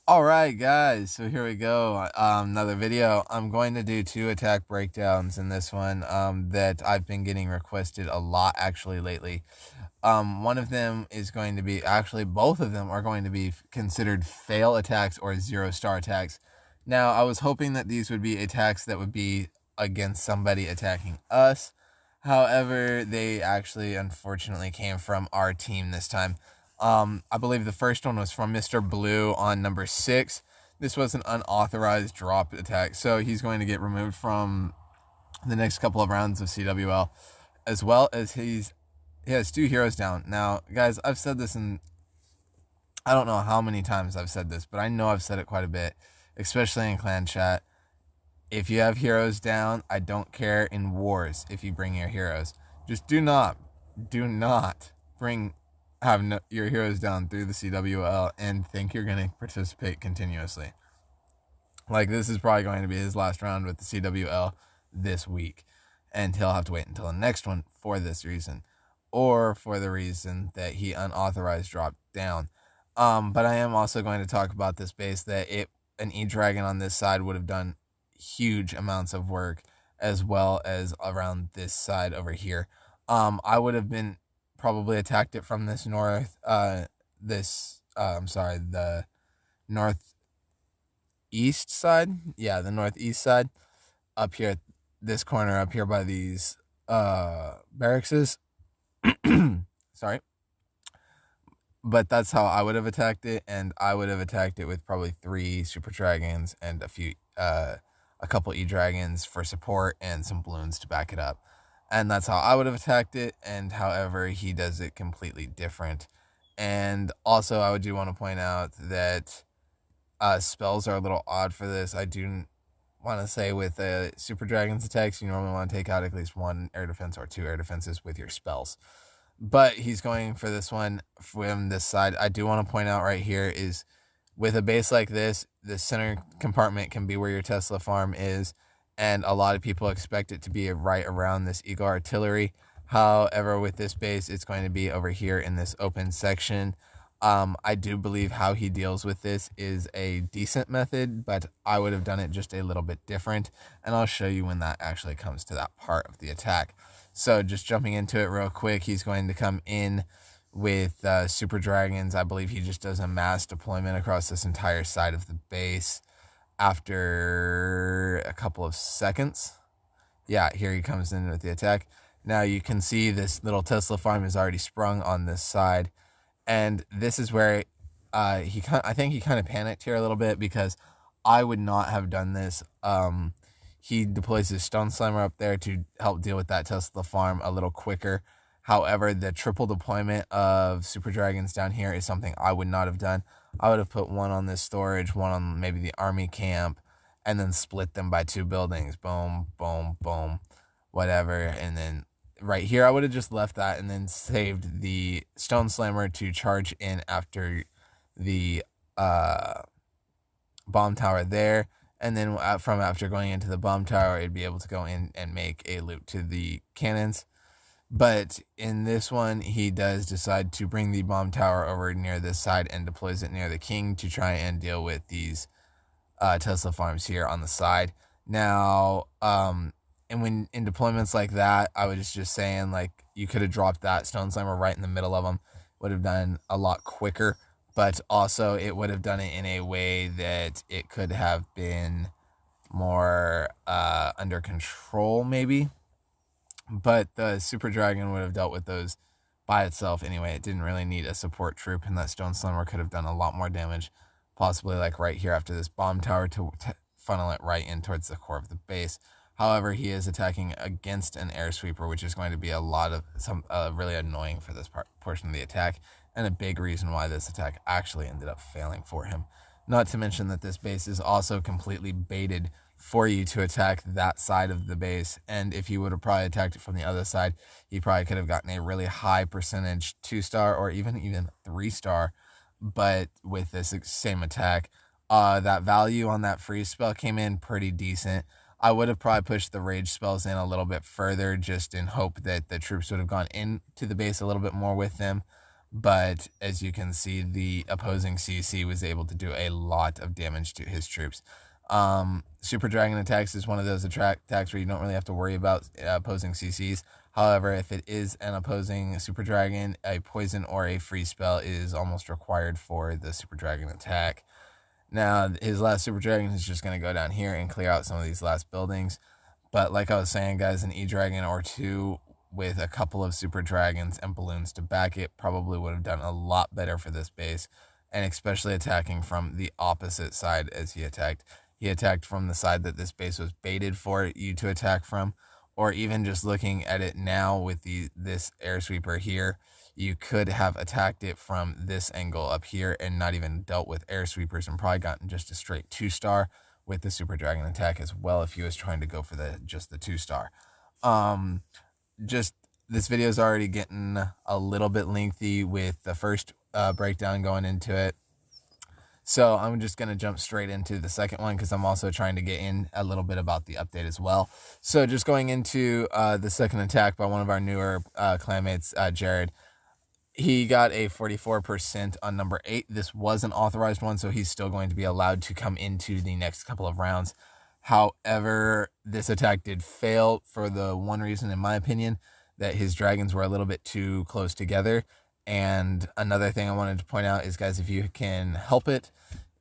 Alright guys, so here we go, another video. I'm going to do 2 attack breakdowns in this one, that I've been getting requested a lot actually lately. One of them is going to be, actually both of them are going to be considered fail attacks or 0-star attacks. Now, I was hoping that these would be attacks that would be against somebody attacking us. However, they actually unfortunately came from our team this time. I believe the first one was from Mr. Blue on number 6. This was an unauthorized drop attack, so he's going to get removed from the next couple of rounds of CWL, as well as he has 2 heroes down. Now, guys, I've said this I don't know how many times I've said this, but I know I've said it quite a bit, especially in clan chat. If you have heroes down, I don't care in wars if you bring your heroes. Just do not have your heroes down through the CWL and think you're going to participate continuously. Like, this is probably going to be his last round with the CWL this week, and he'll have to wait until the next one for this reason, or for the reason that he unauthorized dropped down. But I am also going to talk about this base that an E-Dragon on this side would have done huge amounts of work, as well as around this side over here. I would have been probably attacked it from this the northeast side. Yeah, the northeast side. Up here, this corner up here by these barracks. Sorry. But that's how I would have attacked it, and I would have attacked it with probably 3 Super Dragons and a couple E-Dragons for support and some balloons to back it up. And that's how I would have attacked it, and however, he does it completely different. And also, I do want to point out that spells are a little odd for this. I do want to say with Super Dragon's attacks, you normally want to take out at least 1 air defense or 2 air defenses with your spells. But he's going for this one from this side. I do want to point out right here is, with a base like this, the center compartment can be where your Tesla farm is, and a lot of people expect it to be right around this Eagle Artillery. However, with this base, it's going to be over here in this open section. I do believe how he deals with this is a decent method, but I would have done it just a little bit different, and I'll show you when that actually comes to that part of the attack. So just jumping into it real quick, he's going to come in with Super Dragons. I believe he just does a mass deployment across this entire side of the base after a couple of seconds. Yeah, here he comes in with the attack. Now you can see this little Tesla farm is already sprung on this side. And this is where I think he kind of panicked here a little bit, because I would not have done this. He deploys his Stone Slammer up there to help deal with that Tesla farm a little quicker. However, the triple deployment of Super Dragons down here is something I would not have done. I would have put 1 on this storage, 1 on maybe the army camp, and then split them by 2 buildings. Boom, boom, boom, whatever. And then right here, I would have just left that and then saved the Stone Slammer to charge in after the bomb tower there. And then from after going into the bomb tower, it'd be able to go in and make a loop to the cannons. But in this one, he does decide to bring the bomb tower over near this side and deploys it near the king to try and deal with these Tesla farms here on the side. Now, and when in deployments like that, I was just saying, like, you could have dropped that Stone Slammer right in the middle of them. Would have done a lot quicker, but also it would have done it in a way that it could have been more under control, maybe. But the Super Dragon would have dealt with those by itself anyway. It didn't really need a support troop, and that Stone Slammer could have done a lot more damage, possibly like right here after this bomb tower to funnel it right in towards the core of the base. However, he is attacking against an air sweeper, which is going to be a lot of really annoying for this portion of the attack, and a big reason why this attack actually ended up failing for him. Not to mention that this base is also completely baited for you to attack that side of the base, and if you would have probably attacked it from the other side, you probably could have gotten a really high percentage 2-star or even 3-star. But with this same attack, that value on that freeze spell came in pretty decent. I would have probably pushed the rage spells in a little bit further, just in hope that the troops would have gone into the base a little bit more with them. but as you can see, the opposing CC was able to do a lot of damage to his troops. Super Dragon attacks is one of those attacks where you don't really have to worry about opposing CCs. However, if it is an opposing Super Dragon, a poison or a freeze spell is almost required for the Super Dragon attack. Now, his last Super Dragon is just going to go down here and clear out some of these last buildings. But like I was saying, guys, an E-Dragon or two with a couple of Super Dragons and balloons to back it probably would have done a lot better for this base, and especially attacking from the opposite side as he attacked. He attacked from the side that this base was baited for you to attack from, or even just looking at it now with this air sweeper here, you could have attacked it from this angle up here and not even dealt with air sweepers and probably gotten just a straight 2-star with the Super Dragon attack as well if he was trying to go for just the 2-star. Just this video is already getting a little bit lengthy with the first breakdown going into it. So I'm just going to jump straight into the second one because I'm also trying to get in a little bit about the update as well. So just going into the second attack by one of our newer clanmates, Jared. He got a 44% on number 8. This was an authorized one, so he's still going to be allowed to come into the next couple of rounds. However, this attack did fail for the one reason, in my opinion, that his dragons were a little bit too close together. And another thing I wanted to point out is, guys, if you can help it,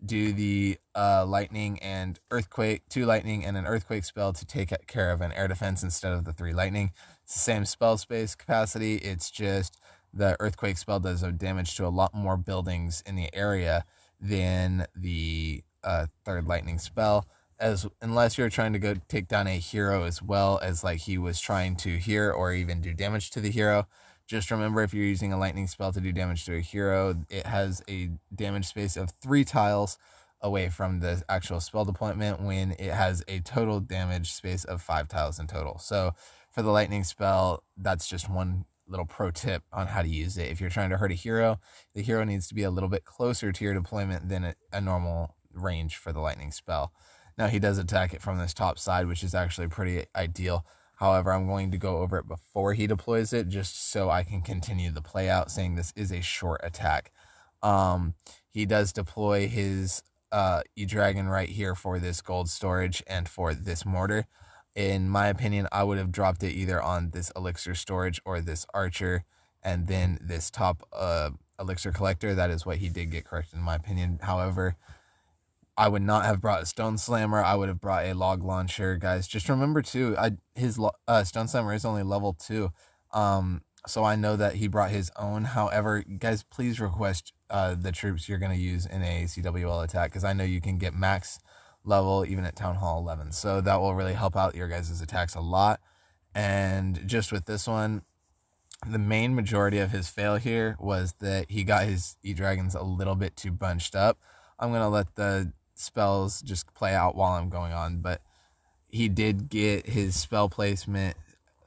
do the lightning and earthquake, 2 lightning and an earthquake spell to take care of an air defense instead of the 3 lightning. It's the same spell space capacity. It's just the earthquake spell does damage to a lot more buildings in the area than the 3rd lightning spell, unless you're trying to go take down a hero as well as like he was trying to here, or even do damage to the hero. Just remember, if you're using a lightning spell to do damage to a hero, it has a damage space of 3 tiles away from the actual spell deployment, when it has a total damage space of 5 tiles in total. So for the lightning spell, that's just one little pro tip on how to use it. If you're trying to hurt a hero, the hero needs to be a little bit closer to your deployment than a normal range for the lightning spell. Now, he does attack it from this top side, which is actually pretty ideal. However, I'm going to go over it before he deploys it, just so I can continue the play out, saying this is a short attack. He does deploy his E-Dragon right here for this gold storage and for this mortar. In my opinion, I would have dropped it either on this elixir storage or this archer, and then this top elixir collector. That is what he did get correct, in my opinion. However, I would not have brought a stone slammer. I would have brought a log launcher, guys. Just remember too, his stone slammer is only level 2. So I know that he brought his own. However, guys, please request the troops you're going to use in a CWL attack, because I know you can get max level even at Town Hall 11. So that will really help out your guys' attacks a lot. And just with this one, the main majority of his fail here was that he got his E-Dragons a little bit too bunched up. I'm going to let the spells just play out while I'm going on, but he did get his spell placement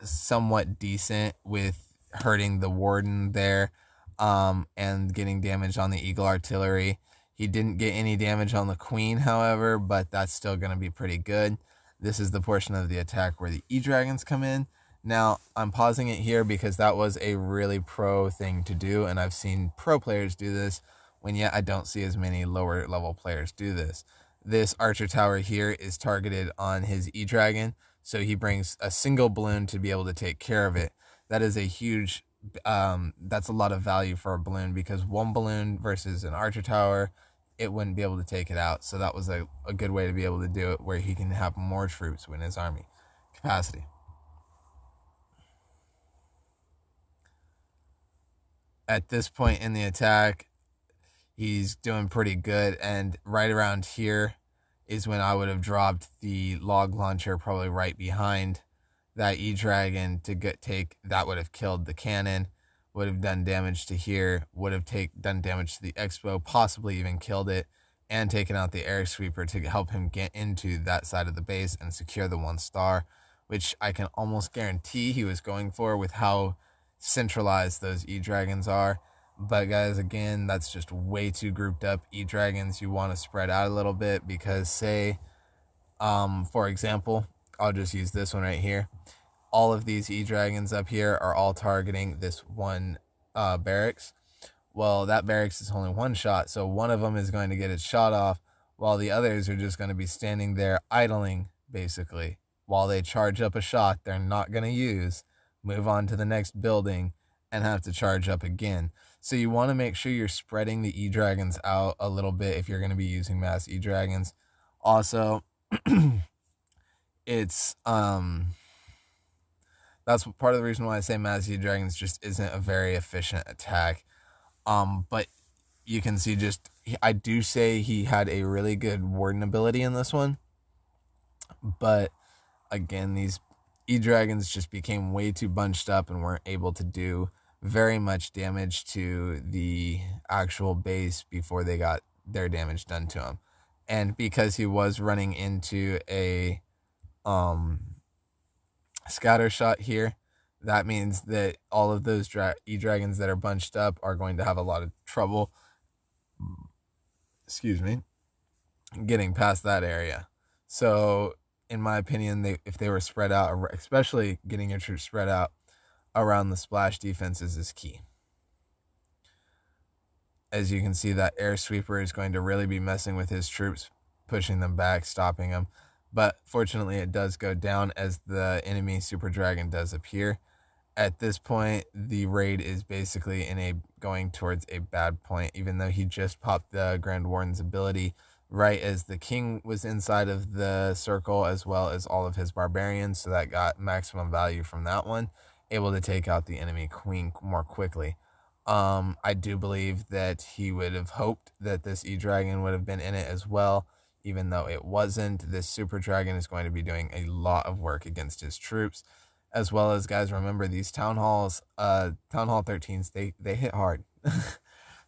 somewhat decent with hurting the warden there, and getting damage on the eagle artillery. He didn't get any damage on the queen, however, but that's still going to be pretty good. This is the portion of the attack where the E-Dragons come in. Now, I'm pausing it here because that was a really pro thing to do, and I've seen pro players do this, when yet I don't see as many lower level players do this. This archer tower here is targeted on his E-Dragon, so he brings a single balloon to be able to take care of it. That is a huge, that's a lot of value for a balloon, because one balloon versus an archer tower, it wouldn't be able to take it out. So that was a good way to be able to do it, where he can have more troops in his army capacity. At this point in the attack, he's doing pretty good, and right around here is when I would have dropped the log launcher, probably right behind that E-Dragon to that would have killed the cannon, would have done damage to here, would have done damage to the expo, possibly even killed it, and taken out the air sweeper to help him get into that side of the base and secure the 1-star, which I can almost guarantee he was going for with how centralized those E-Dragons are. But guys, again, that's just way too grouped up E-Dragons. You want to spread out a little bit, because say, for example, I'll just use this one right here. All of these E-Dragons up here are all targeting this one barracks. Well, that barracks is only one shot, so one of them is going to get its shot off, while the others are just going to be standing there idling, basically, while they charge up a shot they're not going to use, move on to the next building, and have to charge up again. So you want to make sure you're spreading the E-Dragons out a little bit if you're going to be using mass E-Dragons. Also, it's that's part of the reason why I say mass E-Dragons just isn't a very efficient attack. But you can see I do say he had a really good warden ability in this one. But again, these E-Dragons just became way too bunched up and weren't able to do very much damage to the actual base before they got their damage done to him. And because he was running into a scatter shot here, that means that all of those E-Dragons that are bunched up are going to have a lot of trouble, getting past that area. So in my opinion, if they were spread out, especially getting your troops spread out around the splash defenses, is key. As you can see, that air sweeper is going to really be messing with his troops, pushing them back, stopping them. But fortunately, it does go down as the enemy super dragon does appear. At this point, the raid is basically going towards a bad point, even though he just popped the Grand Warden's ability right as the king was inside of the circle, as well as all of his barbarians, so that got maximum value from that one, able to take out the enemy queen more quickly. I do believe that he would have hoped that this E-Dragon would have been in it as well, even though it wasn't. This Super Dragon is going to be doing a lot of work against his troops, as well as, guys, remember these Town Halls, Town Hall 13s, they hit hard.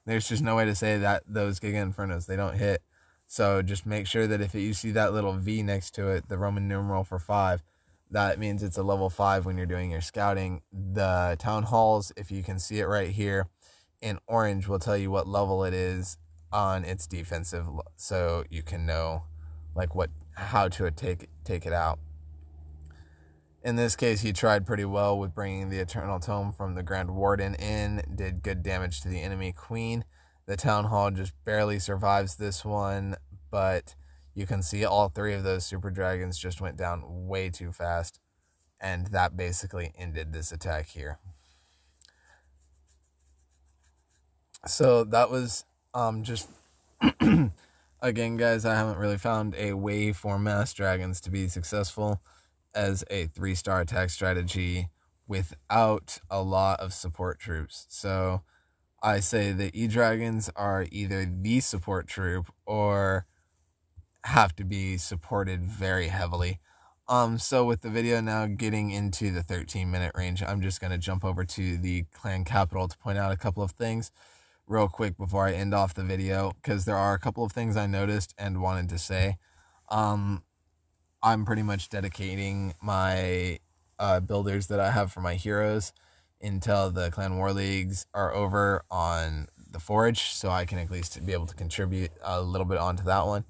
There's just no way to say that those Giga Infernos, they don't hit. So just make sure that if you see that little V next to it, the Roman numeral for 5, that means it's a level 5 when you're doing your scouting. The Town Halls, if you can see it right here in orange, will tell you what level it is on its defensive, so you can know like how to take it out. In this case, he tried pretty well with bringing the Eternal Tome from the Grand Warden in, did good damage to the enemy queen. The Town Hall just barely survives this one, but you can see all 3 of those Super Dragons just went down way too fast, and that basically ended this attack here. So that was just again, guys, I haven't really found a way for mass dragons to be successful as a 3-star attack strategy without a lot of support troops. So I say the E-Dragons are either the support troop or have to be supported very heavily. So with the video now getting into the 13-minute range, I'm just going to jump over to the clan capital to point out a couple of things real quick before I end off the video, because there are a couple of things I noticed and wanted to say. I'm pretty much dedicating my builders that I have for my heroes until the clan war leagues are over on the forage, so I can at least be able to contribute a little bit onto that one.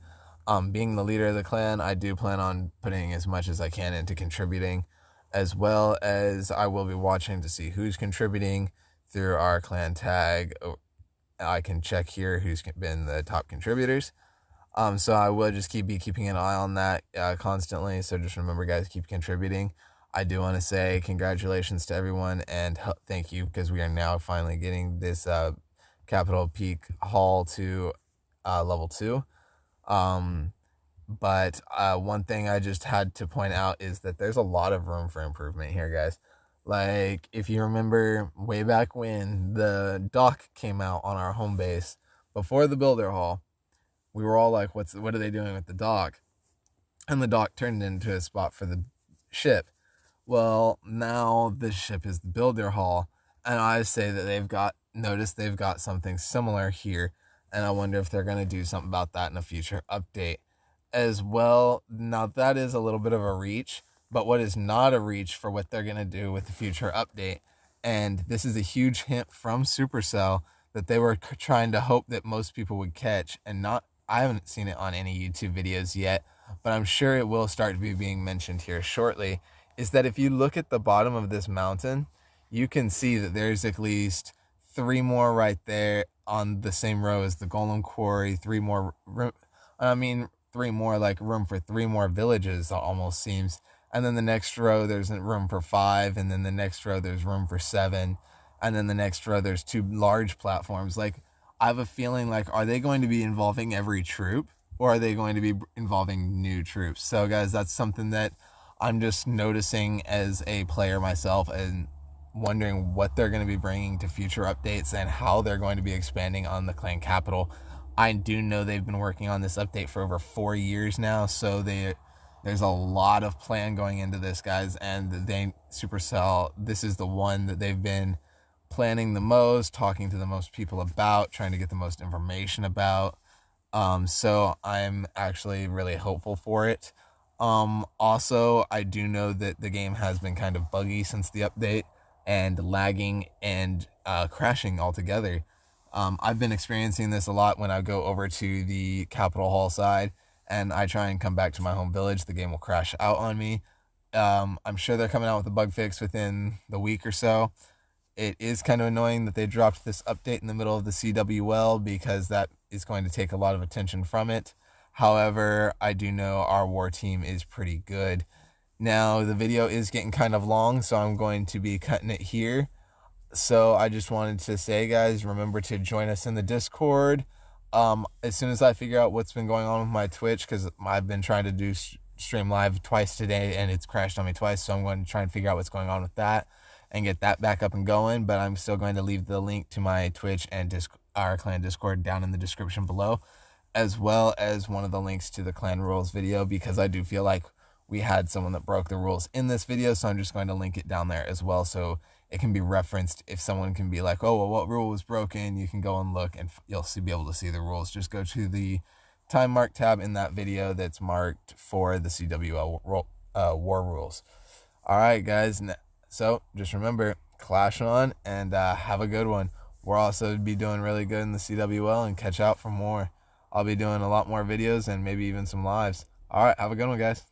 Being the leader of the clan, I do plan on putting as much as I can into contributing, as well as I will be watching to see who's contributing through our clan tag. I can check here who's been the top contributors. So I will just be keeping an eye on that constantly. So just remember, guys, keep contributing. I do want to say congratulations to everyone and thank you, because we are now finally getting this Capital Peak Hall to level 2. But one thing I just had to point out is that there's a lot of room for improvement here, guys. Like, if you remember way back when the dock came out on our home base before the builder hall, we were all like, what are they doing with the dock? And the dock turned into a spot for the ship. Well, now this ship is the builder hall, and I say that they've got something similar here, and I wonder if they're going to do something about that in a future update as well. Now, that is a little bit of a reach, but what is not a reach for what they're going to do with the future update, and this is a huge hint from Supercell that they were trying to hope that most people would catch, and I haven't seen it on any YouTube videos yet, but I'm sure it will start to be being mentioned here shortly, is that if you look at the bottom of this mountain, you can see that there's at least 3 more right there on the same row as the Golem Quarry, three more like room for 3 more villages, almost seems. And then the next row there's room for 5, and then the next row there's room for 7, and then the next row there's 2 large platforms. Like, I have a feeling, like, are they going to be involving every troop, or are they going to be involving new troops? So guys, that's something that I'm just noticing as a player myself, and wondering what they're going to be bringing to future updates and how they're going to be expanding on the clan capital. I do know they've been working on this update for over 4 years now, so there's a lot of plan going into this, guys, and Supercell, this is the one that they've been planning the most, talking to the most people about, trying to get the most information about. So I'm actually really hopeful for it. Also, I do know that the game has been kind of buggy since the update, and lagging and crashing altogether. I've been experiencing this a lot when I go over to the Capital Hall side and I try and come back to my home village. The game will crash out on me. I'm sure they're coming out with a bug fix within the week or so. It is kind of annoying that they dropped this update in the middle of the CWL, because that is going to take a lot of attention from it. However, I do know our war team is pretty good. Now, the video is getting kind of long, so I'm going to be cutting it here. So I just wanted to say, guys, remember to join us in the Discord. As soon as I figure out what's been going on with my Twitch, because I've been trying to do stream live twice today and it's crashed on me twice, so I'm going to try and figure out what's going on with that and get that back up and going. But I'm still going to leave the link to my Twitch and our clan Discord down in the description below, as well as one of the links to the clan rules video, because I do feel like we had someone that broke the rules in this video, so I'm just going to link it down there as well, so it can be referenced. If someone can be like, oh, well, what rule was broken, you can go and look and you'll be able to see the rules. Just go to the time mark tab in that video that's marked for the CWL war rules. All right, guys, so just remember, clash on, and have a good one. We'll also be doing really good in the CWL, and catch out for more. I'll be doing a lot more videos and maybe even some lives. All right, have a good one, guys.